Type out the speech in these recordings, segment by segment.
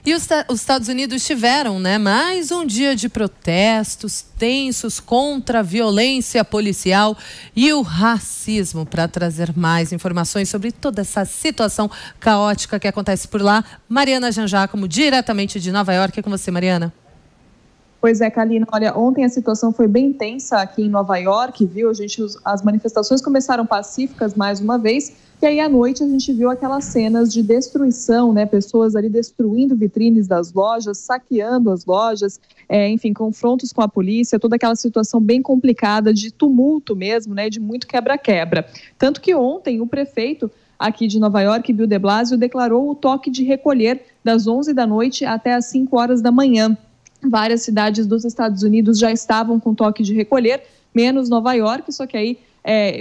E os Estados Unidos tiveram, né, mais um dia de protestos tensos contra a violência policial e o racismo. Para trazer mais informações sobre toda essa situação caótica que acontece por lá, Mariana Jangiacomo, diretamente de Nova York. É com você, Mariana. Pois é, Kalina, olha, ontem a situação foi bem tensa aqui em Nova York, viu? As manifestações começaram pacíficas mais uma vez, e aí à noite a gente viu aquelas cenas de destruição, né? Pessoas ali destruindo vitrines das lojas, saqueando as lojas, enfim, confrontos com a polícia, toda aquela situação bem complicada de tumulto mesmo, né? De muito quebra-quebra. Tanto que ontem o prefeito aqui de Nova York, Bill de Blasio, declarou o toque de recolher das 11 da noite até as 5 horas da manhã. Várias cidades dos Estados Unidos já estavam com toque de recolher, menos Nova York, só que aí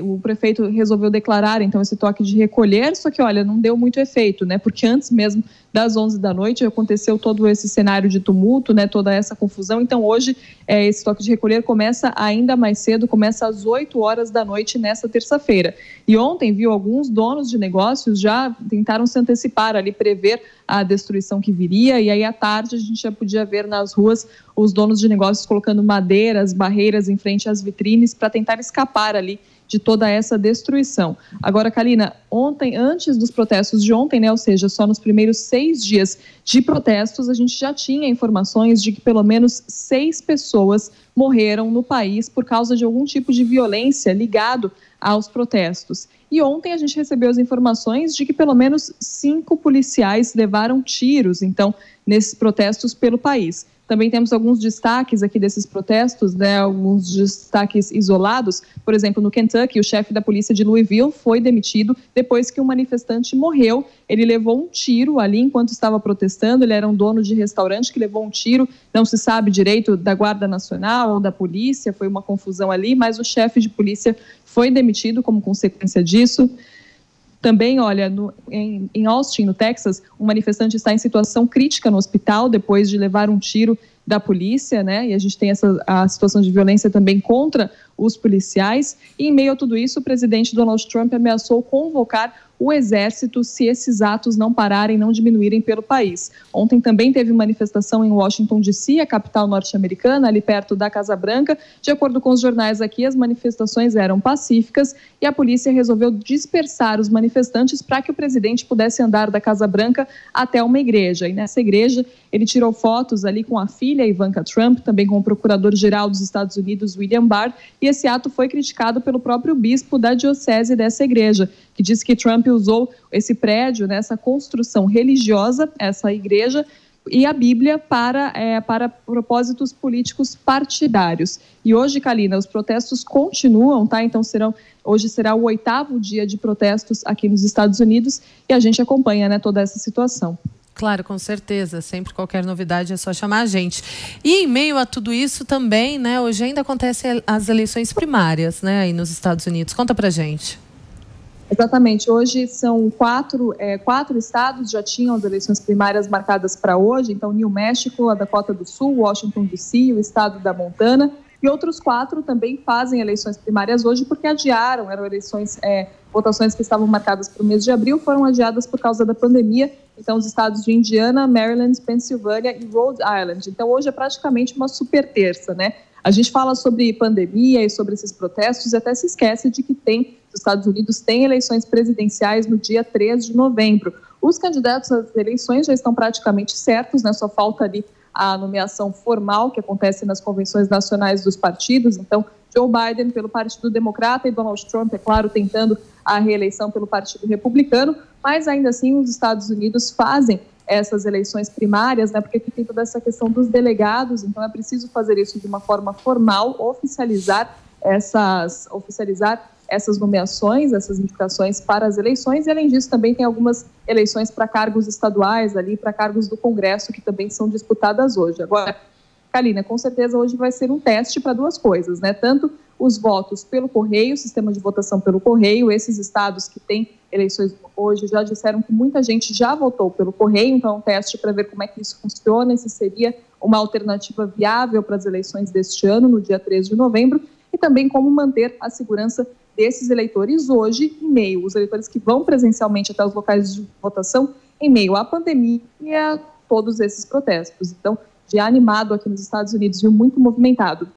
o prefeito resolveu declarar, então, esse toque de recolher, só que, olha, não deu muito efeito, né, porque antes mesmo das 11 da noite aconteceu todo esse cenário de tumulto, né, toda essa confusão, então hoje esse toque de recolher começa ainda mais cedo, começa às 8 horas da noite nessa terça-feira. E ontem, viu, alguns donos de negócios já tentaram se antecipar ali, prever a destruição que viria, e aí à tarde a gente já podia ver nas ruas os donos de negócios colocando madeiras, barreiras em frente às vitrines para tentar escapar ali de toda essa destruição. Agora, Kalina, ontem, antes dos protestos de ontem, né, ou seja, só nos primeiros 6 dias de protestos, a gente já tinha informações de que pelo menos 6 pessoas morreram no país por causa de algum tipo de violência ligado aos protestos. E ontem a gente recebeu as informações de que pelo menos 5 policiais levaram tiros, então, nesses protestos pelo país. Também temos alguns destaques aqui desses protestos, né, alguns destaques isolados. Por exemplo, no Kentucky, o chefe da polícia de Louisville foi demitido depois que um manifestante morreu. Ele levou um tiro ali enquanto estava protestando, ele era um dono de restaurante que levou um tiro, não se sabe direito da Guarda Nacional ou da polícia, foi uma confusão ali, mas o chefe de polícia foi demitido como consequência disso. Também, olha, em Austin, no Texas, um manifestante está em situação crítica no hospital depois de levar um tiro da polícia, né? E a gente tem a situação de violência também contra os policiais. E em meio a tudo isso, o presidente Donald Trump ameaçou convocar o exército se esses atos não pararem, não diminuírem pelo país. Ontem também teve manifestação em Washington, D.C., a capital norte-americana, ali perto da Casa Branca. De acordo com os jornais aqui, as manifestações eram pacíficas e a polícia resolveu dispersar os manifestantes para que o presidente pudesse andar da Casa Branca até uma igreja. E nessa igreja, ele tirou fotos ali com a filha, Ivanka Trump, também com o procurador-geral dos Estados Unidos, William Barr, e esse ato foi criticado pelo próprio bispo da diocese dessa igreja, que disse que Trump usou esse prédio, né, essa construção religiosa, essa igreja, e a Bíblia para propósitos políticos partidários. E hoje, Kalina, os protestos continuam, tá? Então hoje será o 8º dia de protestos aqui nos Estados Unidos e a gente acompanha, né, toda essa situação. Claro, com certeza. Sempre qualquer novidade é só chamar a gente. E em meio a tudo isso também, né, hoje ainda acontecem as eleições primárias, né, aí nos Estados Unidos. Conta pra gente. Exatamente. Hoje são quatro estados já tinham as eleições primárias marcadas para hoje. Então, New México, a Dakota do Sul, Washington, D.C., o estado da Montana. E outros 4 também fazem eleições primárias hoje porque adiaram. Eram votações que estavam marcadas para o mês de abril, foram adiadas por causa da pandemia. Então, os estados de Indiana, Maryland, Pensilvânia e Rhode Island. Então, hoje é praticamente uma super terça, né? A gente fala sobre pandemia e sobre esses protestos e até se esquece de que os Estados Unidos têm eleições presidenciais no dia 3 de novembro. Os candidatos às eleições já estão praticamente certos, né? Só falta ali a nomeação formal que acontece nas convenções nacionais dos partidos. Então, Joe Biden pelo Partido Democrata e Donald Trump, é claro, tentando a reeleição pelo Partido Republicano, mas ainda assim os Estados Unidos fazem essas eleições primárias, né, porque aqui tem toda essa questão dos delegados, então é preciso fazer isso de uma forma formal, oficializar essas nomeações, essas indicações para as eleições, e além disso também tem algumas eleições para cargos estaduais ali, para cargos do Congresso, que também são disputadas hoje. Agora, Kalina, com certeza hoje vai ser um teste para 2 coisas, né, tanto os votos pelo correio, sistema de votação pelo correio, esses estados que têm eleições hoje já disseram que muita gente já votou pelo correio, então é um teste para ver como é que isso funciona e se seria uma alternativa viável para as eleições deste ano, no dia 3 de novembro, e também como manter a segurança desses eleitores hoje, os eleitores que vão presencialmente até os locais de votação, em meio à pandemia e a todos esses protestos. Então, dia animado aqui nos Estados Unidos, viu, muito movimentado.